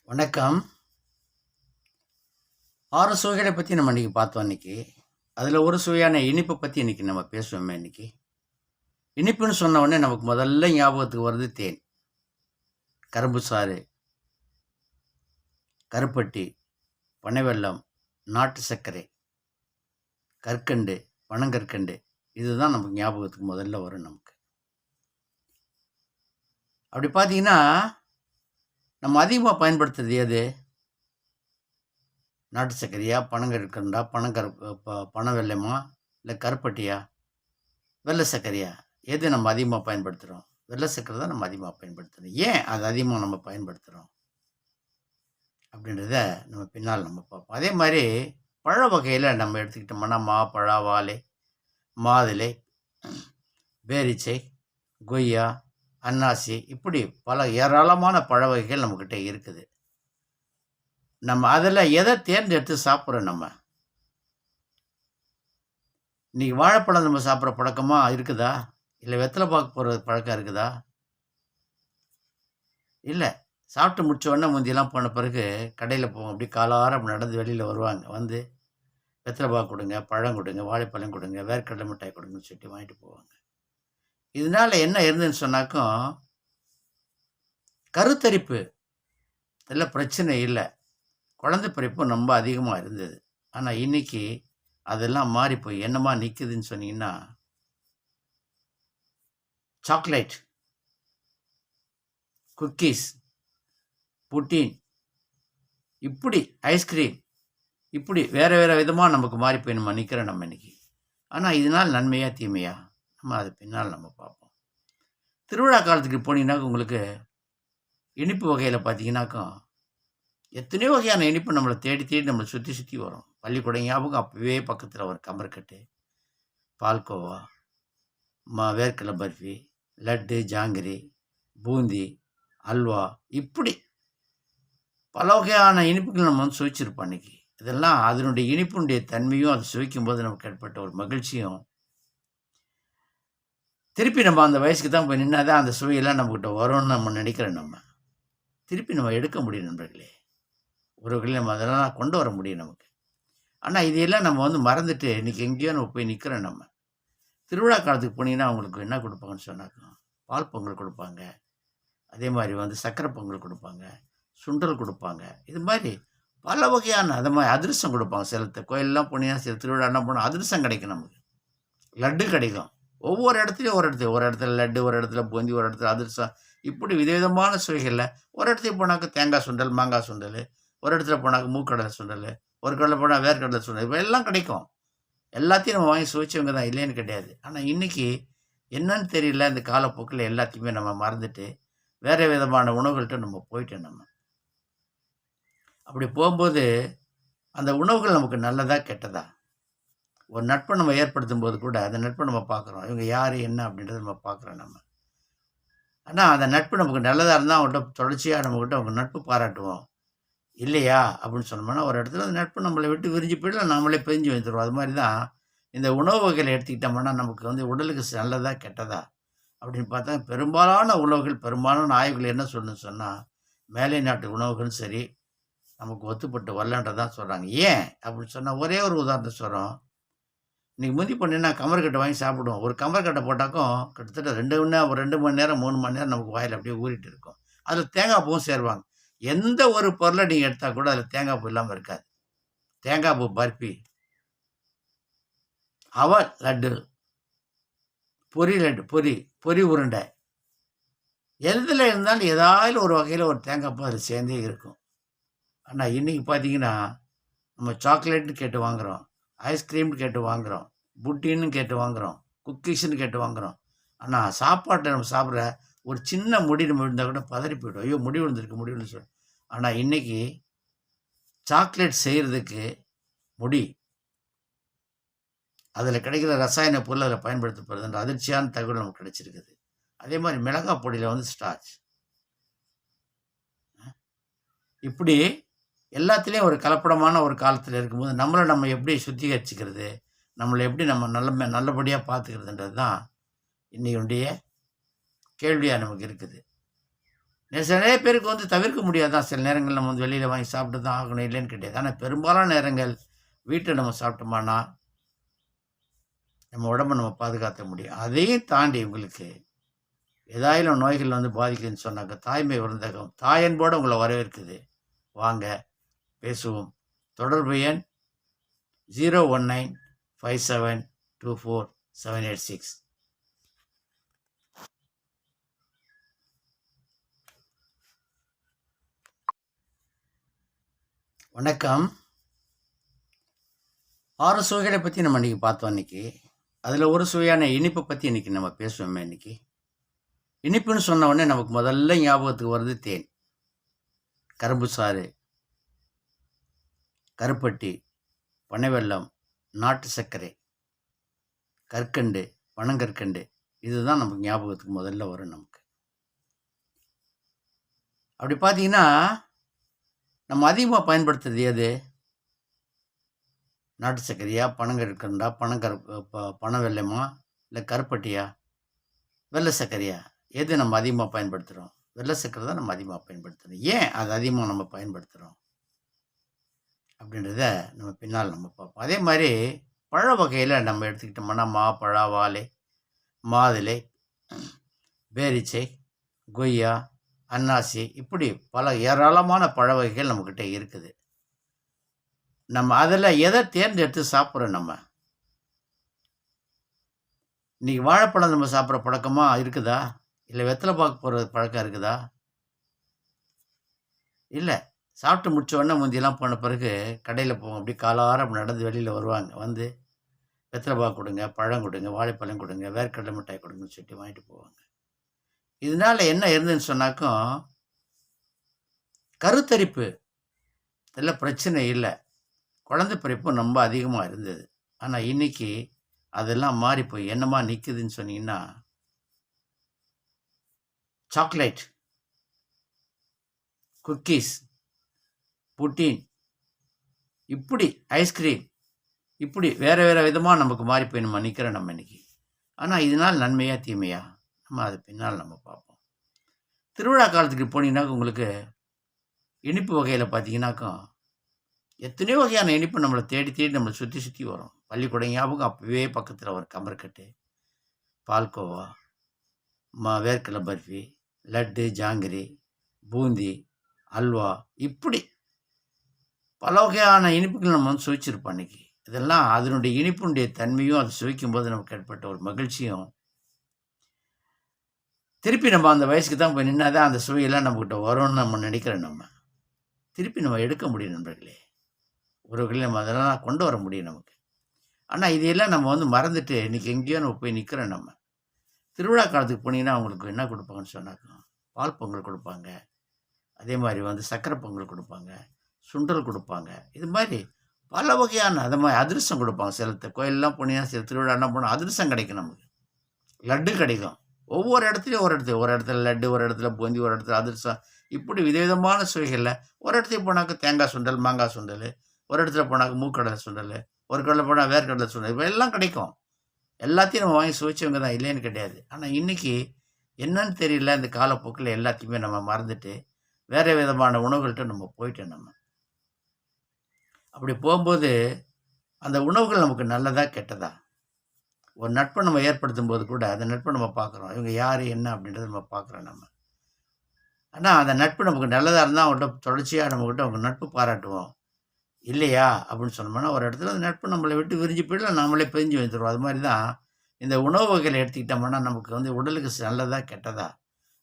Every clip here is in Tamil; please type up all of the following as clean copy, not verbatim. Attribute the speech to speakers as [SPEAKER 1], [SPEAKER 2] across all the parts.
[SPEAKER 1] வணக்கம். 6 சுவைகளை பத்தி நம்ம இன்னைக்கு பார்த்தோம் இன்னைக்கு. அதுல ஒரு சுவையான இனிப்ப பத்தி இன்னைக்கு நம்ம பேசுவோமே இன்னைக்கு. இனிப்புன்னு சொன்ன உடனே நமக்கு முதல்ல ஞாபகத்துக்கு வருது தேன், கரும்பு சாறு, கருப்பட்டி, பனைவெல்லம், நாட்டு சர்க்கரை, கற்கண்டு, பனங்கற்கண்டு. இதுதான் நமக்கு ஞாபகத்துக்கு முதல்ல வரும் நமக்கு. அப்படி பார்த்தீங்கன்னா, நம்ம அதிகமா பயன்படுத்துறது எது? நாட்டு சர்க்கரையா? பனங்கற்கண்டா? பனவெல்லமா? இல்ல கருப்பட்டியா? வெள்ளை சர்க்கரையா? எது நம்ம அதிகமா பயன்படுத்துறோம்? வெள்ளை சர்க்கரை தான் நம்ம அதிகமா பயன்படுத்துறோம். ஏன் அது அதிகமா நம்ம பயன்படுத்துறோம்? அப்படின்றத நம்ம பின்னால் நம்ம பார்ப்போம். அதே மாரி பழ வகையில நம்ம எடுத்துக்கிட்டோம்னா, பழா, வாழை, மாதுளை, பேரீச்சை, கொய்யா, அன்னாசி இப்படி பல ஏராளமான பழ வகைகள் நம்மகிட்ட இருக்குது. நம்ம அதில எத தேர்ந்தெடுத்து சாப்பிடுறோம் நம்ம? இன்னைக்கு வாழைப்பழம் நம்ம சாப்பிடுற பழக்கமா இருக்குதா? இல்ல வெத்தல பாக்கு போடுற பழக்கம் இருக்குதா? இல்ல. சாப்பிட்டு முடிச்ச உடனே முந்தியெல்லாம் போன பிறகு கடையில போவோம். அப்படியே காலார அப்படி நடந்து வெளியில வருவாங்க. வந்து வெத்தல பாக்கு குடுங்க, பழம் குடுங்க, வாழைப்பழம் குடுங்க, வேர்க்கடலை மிட்டாய் குடுங்கன்னு சொல்லிட்டு வாங்கிட்டு போவாங்க. இதனால என்ன இருந்ததுன்னு சொன்னாக்கும், கருத்தரிப்பு இதுல பிரச்சனை இல்ல. குழந்தை பிறப்பும் ரொம்ப அதிகமா இருந்தது. ஆனா இன்னைக்கு அதெல்லாம் மாறி போய் என்னமா நிக்குதுன்னு சொன்னீங்கன்னா, சாக்லேட், குக்கீஸ், புட்டின், இப்படி ஐஸ்கிரீம், இப்படி வேற வேற விதமா நமக்கு மாறி போய் நம்ம நிக்கிறோம் நம்ம இன்னைக்கு. ஆனா இதனால நன்மையா? தீமையா? நம்ம அது பின்னால் நம்ம பார்ப்போம். திருவிழா காலத்துக்கு போனீங்கன்னாக்க உங்களுக்கு இனிப்பு வகையில பார்த்தீங்கன்னாக்கா, எத்தனையோ வகையான இனிப்பு நம்மள தேடி தேடி நம்மள சுத்தி சுத்தி வரும். பள்ளிக்கூடம் ஞாபகம் அப்பவே பக்கத்துல ஒரு கமர்கட்டு, பால்கோவா, வேர்க்கடல பர்ஃபி, லட்டு, ஜாங்கிரி, பூந்தி, அல்வா இப்படி பல வகையான இனிப்புகள் நம்ம வந்து சுவைச்சிருப்போம் அன்னைக்கு. இதெல்லாம் அதனுடைய இனிப்பினுடைய தன்மையும், அது சுவைக்கும்போது நமக்கு ஏற்பட்ட ஒரு மகிழ்ச்சியும், திருப்பி நம்ம அந்த வயசுக்கு தான் போய் நின்னா தான் அந்த சுவையெல்லாம் நம்மகிட்ட வரும்னு நம்ம நினைக்கிறோம் நம்ம. திருப்பி நம்ம எடுக்க முடியும் நண்பர்களே. உறவுகளே நம்ம அதெல்லாம் கொண்டு வர முடியும் நமக்கு. ஆனா இதையெல்லாம் நம்ம வந்து மறந்துட்டு இன்னைக்கு எங்கேயோ நம்ம போய் நிக்கிறோம் நம்ம. திருவிழா காலத்துக்கு போனீங்கன்னா அவங்களுக்கு என்ன குடுப்பாங்கன்னு சொன்னாக்கா, பால் பொங்கல் குடுப்பாங்க. அதே மாரி வந்து சர்க்கரை பொங்கல் குடுப்பாங்க. சுண்டல் குடுப்பாங்க. இது மாரி பல வகையான அது மாரி அதிரசம் குடுப்பாங்க. சில கோயில்லாம் போனீங்கன்னா, சில திருவிழாலாம் போனா அதிரசம் கிடைக்கும் நமக்கு. லட்டு கிடைக்கும். ஒவ்வொரு இடத்துலயும் ஒரு இடத்துல லட்டு, ஒரு இடத்துல பூந்தி, ஒரு இடத்துல அதிரசம். இப்படி விதவிதமான சுவைகள்ல ஒரு இடத்துக்கு போனாக்க தேங்காய் சுண்டல், மாங்காய் சுண்டலு. ஒரு இடத்துல போனாக்க மூக்கடலை சுண்டலு. ஒரு கடையில போனா வேர்க்கடலை சுண்டல். இப்ப எல்லாம் கிடைக்கும். எல்லாத்தையும் நம்ம வாங்கி சுவைச்சவங்க தான் இல்லைன்னு கிடையாது. ஆனா இன்னைக்கு என்னன்னு தெரியல, இந்த காலப்போக்குல எல்லாத்தையுமே நம்ம மறந்துட்டு, வேற விதமான உணவுகள்ட்ட நம்ம போயிட்டோம் நம்ம. அப்படி போம்போது, அந்த உணவுகள் நமக்கு நல்லதா? கெட்டதா? ஒரு நட்பை நம்ம ஏற்படுத்தும்போது கூட, அந்த நட்பை நம்ம பார்க்குறோம். இவங்க யாரு? என்ன? அப்படின்றத நம்ம பார்க்குறோம் நம்ம. ஆனா, அந்த நட்பு நமக்கு நல்லதா இருந்தா, அவங்கள்ட்ட தொடர்ச்சியா நம்மகிட்ட அவங்க நட்பு பாராட்டுவோம். இல்லையா? அப்படின்னு சொன்னோம்னா, ஒரு இடத்துல அந்த நட்பு நம்மளை விட்டு விரிஞ்சு போயிடும். இல்ல நாமளே பிரிஞ்சு வந்துருவோம். அது மாரி தான், இந்த உணவு வகைகள எடுத்துக்கிட்டோம்னா, நமக்கு வந்து உடலுக்கு நல்லதா? கெட்டதா? அப்படின்னு பார்த்தா, பெரும்பாலான உணவுகள், பெரும்பாலான ஆய்வுகள் என்ன சொல்லுதுன்னு சொன்னா, மேலை நாட்டு உணவுகளும் சரி, நமக்கு ஒத்துப்பட்டு வரலன்றத தான் சொல்றாங்க. ஏன்? அப்படின்னு சொன்னா, ஒரே ஒரு உதாரணத்த சொல்றோம். இன்னைக்கு முந்தி பண்ணீங்கன்னா, கமருக்கட்ட வாங்கி சாப்பிடுவோம். ஒரு கமருக்கட்ட போட்டாக்கும், கிட்டத்தட்ட 2 மணி நேரம், 3 மணி நேரம் நமக்கு வாயில அப்படியே ஊறிட்டு இருக்கும். அதில தேங்காய் பூவும் சேருவாங்க. எந்த ஒரு பொருள நீங்க எடுத்தா கூட அதில தேங்காய் பூ இல்லாம இருக்காது. தேங்காய் பூ பர்ஃபி, லட்டு, பொரி லட்டு, பொரி உருண்டை. எதுல இருந்தாலும் ஏதாவது ஒரு வகையில ஒரு தேங்காய் பூ அதில சேர்ந்தே இருக்கும். ஆனா இன்னைக்கு பார்த்தீங்கன்னா, நம்ம சாக்லேட்ன்னு கேட்டு வாங்குறோம். ஐஸ்கிரீம்ன்னு கேட்டு வாங்குறோம். புட்டின்னு கேட்டு வாங்குறோம். குக்கீஸ்ன்னு கேட்டு வாங்குறோம். ஆனா சாப்பாட்ட நம்ம சாப்பிடுற ஒரு சின்ன முடி நம்ம விழுந்தா கூட பதறி போயிடும். ஐயோ! முடி விழுந்திருக்கு, முடி விழுந்துருச்சு. ஆனா இன்னைக்கு சாக்லேட் செய்றதுக்கு முடி, அதில கிடைக்கிற ரசாயன பொருள் அதில பயன்படுத்தப்படுதுன்ற அதிர்ச்சியான தகவல் நமக்கு கிடைச்சிருக்குது. அதே மாரி மிளகாய் பொடியில வந்து ஸ்டார்ச். இப்படி எல்லாத்துலயும் ஒரு கலப்படமான ஒரு காலத்துல இருக்கும்போது, நம்மள நம்ம எப்படி சுத்திகரிச்சுக்கிறது? நம்மள எப்படி நம்ம நல்லபடியா பார்த்துக்கிறதுன்றது தான் இன்னையுடைய கேள்வியா நமக்கு இருக்குது. நிறைய பேருக்கு வந்து தவிர்க்க முடியாதான். சில நேரங்கள் நம்ம வந்து வெளியில் வாங்கி சாப்பிட்டு தான் ஆகணும் இல்லைன்னு கிடையாது. ஆனால் பெரும்பாலான நேரங்கள் வீட்டில் நம்ம சாப்பிட்டோம்னா நம்ம உடம்பை நம்ம பாதுகாத்த முடியும். அதையும் தாண்டி உங்களுக்கு ஏதாயிலும் நோய்கள் வந்து பாதிக்குதுன்னு சொன்னாக்க தாய்மை விருந்தகம் தாயன்போடு உங்களை வரவேற்குது. வாங்க பேசுவோம். தொடர்பு எண் 0195724 786. வணக்கம். 6 சுவைகளை பற்றி நம்ம இன்றைக்கி பார்த்தோம். இன்றைக்கி அதில் ஒரு சுவையான இனிப்பை பற்றி இன்றைக்கி நம்ம பேசுவோமே. இன்றைக்கி இனிப்புன்னு சொன்ன உடனே நமக்கு முதல்ல ஞாபகத்துக்கு வருது தேன், கரும்பு சாறு, கருப்பட்டி, பனைவெல்லம், நாட்டு சர்க்கரை, கற்கண்டு, பனங்கற்கண்டு, இதுதான் நமக்கு ஞாபகத்துக்கு முதல்ல வரும் நமக்கு. அப்படி பார்த்தீங்கன்னா நம்ம அதிகமாக பயன்படுத்துறது எது? நாட்டு சர்க்கரையா, பனங்கற்கண்டா, பனை வெல்லமா, இல்லை கருப்பட்டியா, வெள்ளை சர்க்கரையா? எது நம்ம அதிகமாக பயன்படுத்துகிறோம்? வெள்ளை சர்க்கரை தான் நம்ம அதிகமாக பயன்படுத்துகிறோம். ஏன் அது அதிகமாக நம்ம பயன்படுத்துகிறோம் அப்படின்றத நம்ம பின்னால் நம்ம பார்ப்போம். அதே மாதிரி பழ வகையில் நம்ம எடுத்துக்கிட்டோம்னா மாப்பழா, வாழை, மாதுளை, பேரிச்சை, கொய்யா, அன்னாசி, இப்படி பல ஏராளமான பழ வகைகள் நம்மக்கிட்ட இருக்குது. நம்ம அதில் எதை தேர்ந்தெடுத்து சாப்பிட்றோம்? நம்ம இன்றைக்கி வாழைப்பழம் நம்ம சாப்பிட்ற பழக்கமாக இருக்குதா? இல்லை வெத்தலை பாக்கு போகிற பழக்கம் இருக்குதா? இல்லை. சாப்பிட்டு முடிச்ச உடனே முந்தியெல்லாம் போன பிறகு கடையில் போவோம். அப்படி காலார அப்படி நடந்து வெளியில் வருவாங்க. வந்து வெத்தலை பாக்கு கொடுங்க, பழம் கொடுங்க, வாழைப்பழம் கொடுங்க, வேர்க்கடலை மிட்டாய் கொடுங்கன்னு சொல்லிட்டு வாங்கிட்டு போவாங்க. இதனால் என்ன இருந்துன்னு சொன்னாக்கும் கருத்தரிப்பு இதெல்லாம் பிரச்சனை இல்லை, குழந்தை பிறப்பும் ரொம்ப அதிகமாக இருந்தது. ஆனால் இன்றைக்கி அதெல்லாம் மாறி போய் என்னமா நிற்குதுன்னு சொன்னீங்கன்னா சாக்லேட், குக்கீஸ், புட்டின், இப்படி ஐஸ்கிரீம், இப்படி வேறு வேறு விதமாக நமக்கு மாறி போய் நம்ம நிற்கிறோம் நம்ம இன்றைக்கி. ஆனால் இதனால் நன்மையா தீமையா நம்ம அது பின்னால் நம்ம பார்ப்போம். திருவிழா காலத்துக்கு போனீங்கன்னாக்க உங்களுக்கு இனிப்பு வகையில் பார்த்தீங்கன்னாக்கா எத்தனையோ வகையான இனிப்பு நம்மளை தேடி தேடி நம்மளை சுற்றி சுற்றி வரும். பள்ளிக்கூடம் ஞாபகம் அப்போவே பக்கத்தில் ஒரு கமர்கட்டு, பால்கோவா, வேர்க்கடலை பர்ஃபி, லட்டு, ஜாங்கிரி, பூந்தி, அல்வா, இப்படி பல வகையான இனிப்புகள் நம்ம வந்து சுவைச்சிருப்போம் அன்றைக்கி. இதெல்லாம் அதனுடைய இனிப்புடைய தன்மையும் அது சுவைக்கும் போது நமக்கு ஏற்பட்ட ஒரு மகிழ்ச்சியும், திருப்பி நம்ம அந்த வயசுக்கு தான் போய் நின்னா தான் அந்த சுவையெல்லாம் நம்மக்கிட்ட வரும்னு நம்ம நினைக்கிறோம். நம்ம திருப்பி நம்ம எடுக்க முடியும் நண்பர்களே. உறவுகளே நம்ம அதெல்லாம் கொண்டு வர முடியும் நமக்கு. ஆனால் இதையெல்லாம் நம்ம வந்து மறந்துட்டு இன்றைக்கி எங்கேயோ நம்ம போய் நிற்கிறோம். நம்ம திருவிழா காலத்துக்கு போனீங்கன்னா அவங்களுக்கு என்ன கொடுப்பாங்கன்னு சொன்னாக்கா பால் பொங்கல் கொடுப்பாங்க, அதே மாதிரி வந்து சக்கரை பொங்கல் கொடுப்பாங்க, சுண்டல் கொடுப்பாங்க, இது மாதிரி பல வகையான அது மாதிரி அதிரசம் கொடுப்பாங்க. சில கோயிலெலாம் போனீங்கன்னா சில திருவிழாலாம் போனால் அதிரசம் கிடைக்கும், நமக்கு லட்டு கிடைக்கும். ஒவ்வொரு இடத்துலையும் ஒரு இடத்துல லட்டு, ஒரு இடத்துல பூந்தி, ஒரு இடத்துல அதிரசம், இப்படி விதவிதமான சுவைகளில். ஒரு இடத்துக்கு போனாக்க தேங்காய் சுண்டல், மாங்காய் சுண்டல், ஒரு இடத்துல போனாக்க மூக்கடலை சுண்டல், ஒரு கடலை போனால் வேர்க்கடலை சுண்டல், இப்போ எல்லாம் கிடைக்கும். எல்லாத்தையும் நம்ம வாங்கி சுவைச்சவங்க தான், இல்லைன்னு கிடையாது. ஆனால் இன்றைக்கி என்னன்னு தெரியல, இந்த காலப்போக்கில் எல்லாத்தையுமே நம்ம மறந்துட்டு வேறு விதமான உணவுகள்கிட்ட நம்ம போயிட்டோம். நம்ம அப்படி போகும்போது அந்த உணவுகள் நமக்கு நல்லதா கெட்டதா? ஒரு நட்பை நம்ம ஏற்படுத்தும் போது கூட அந்த நட்பை நம்ம பார்க்குறோம், இவங்க யார் என்ன அப்படின்றத நம்ம பார்க்குறோம். நம்ம ஆனால் அந்த நட்பு நமக்கு நல்லதாக இருந்தால் அவங்கள்ட்ட தொடர்ச்சியாக நம்மக்கிட்ட அவங்க நட்பு பாராட்டுவோம். இல்லையா அப்படின்னு சொன்னோம்னா ஒரு இடத்துல அந்த நட்பு நம்மளை விட்டு விரிஞ்சு போயிடலாம், நம்மளே பிரிஞ்சு வந்துடுவோம். அது மாதிரி தான் இந்த உணவு வகைகளை எடுத்துக்கிட்டோம்னா நமக்கு வந்து உடலுக்கு நல்லதா கெட்டதா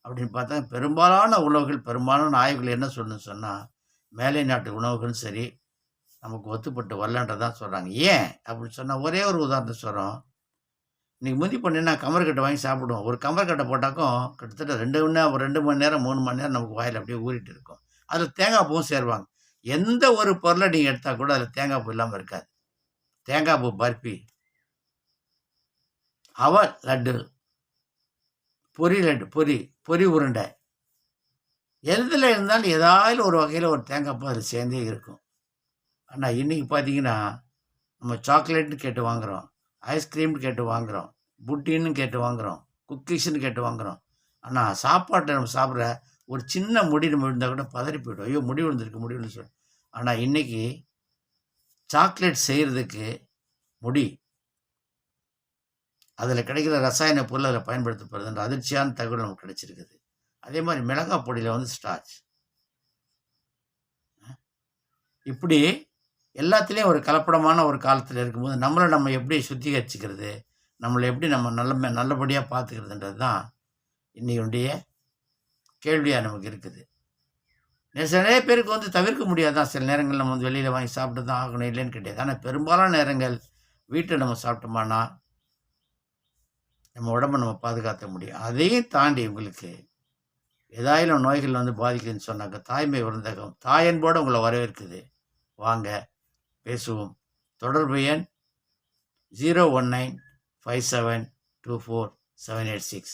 [SPEAKER 1] அப்படின்னு பார்த்தா பெரும்பாலான உணவுகள், பெரும்பாலான ஆய்வுகள் என்ன சொல்லணும்னு சொன்னால் மேலை நாட்டு உணவுகளும் சரி நமக்கு ஒத்துப்பட்டு வரலன்றதான் சொல்கிறாங்க. ஏன் அப்படின்னு சொன்னால் ஒரே ஒரு உதாரணத்தை சொல்கிறோம். இன்றைக்கி முந்தி பண்ணினா கமர்கட்டை வாங்கி சாப்பிடுவோம். ஒரு கமர்கட்டை போட்டாக்கும் கிட்டத்தட்ட 2 மணி நேரம் 3 மணி நேரம் நமக்கு வாயில் அப்படியே ஊறிட்டு இருக்கும். அதில் தேங்காய் பூவும் சேருவாங்க. எந்த ஒரு பொருளை நீங்கள் எடுத்தால் கூட அதில் தேங்காய் பூ இல்லாமல் இருக்காது. தேங்காய் பூ பர்ஃபி, அவல் லட்டு, பொரி லட்டு, பொரி உருண்டை, எதில் இருந்தாலும் ஏதாவது ஒரு வகையில் ஒரு தேங்காய் பூ அதில் சேர்ந்தே இருக்கும். ஆனால் இன்றைக்கி பார்த்தீங்கன்னா நம்ம சாக்லேட்னு கேட்டு வாங்குகிறோம், ஐஸ்கிரீம்னு கேட்டு வாங்குகிறோம், புட்டின்னு கேட்டு வாங்குகிறோம், குக்கீஸ்ன்னு கேட்டு வாங்குகிறோம். ஆனால் சாப்பாட்டை நம்ம சாப்பிட்ற ஒரு சின்ன முடி நம்ம விழுந்தால் கூட பதறி போய்டும். ஐயோ முடி விழுந்துருக்கு சொல்ல. ஆனால் இன்றைக்கி சாக்லேட் செய்கிறதுக்கு முடி, அதில் கிடைக்கிற ரசாயன பொருள் அதில் பயன்படுத்தப்படுதுன்ற அதிர்ச்சியான தகவல் நமக்கு கிடைச்சிருக்குது. அதே மாதிரி மிளகாய் பொடியில் வந்து ஸ்டார்ச். இப்படி எல்லாத்துலேயும் ஒரு கலப்படமான ஒரு காலத்தில் இருக்கும்போது நம்மளை நம்ம எப்படி சுத்திகரிச்சுக்கிறது, நம்மளை எப்படி நம்ம நல்லபடியாக பார்த்துக்கிறதுன்றது தான் இன்னையுடைய கேள்வியாக நமக்கு இருக்குது. நிறைய பேருக்கு வந்து தவிர்க்க முடியாதான். சில நேரங்கள் நம்ம வந்து வெளியில் வாங்கி சாப்பிட்டு தான் ஆகணும், இல்லைன்னு கிடையாது. ஆனால் பெரும்பாலான நேரங்கள் வீட்டில் நம்ம சாப்பிட்டோம்னா நம்ம உடம்பை நம்ம பாதுகாத்த முடியும். அதையும் தாண்டி உங்களுக்கு ஏதாயிலும் நோய்கள் வந்து பாதிக்குதுன்னு சொன்னாங்க, தாய்மை விருந்தகம் தாயன்போடு உங்களை வரவேற்குது. வாங்க பேசுவோம். தொடர்பு எண் 01957247866.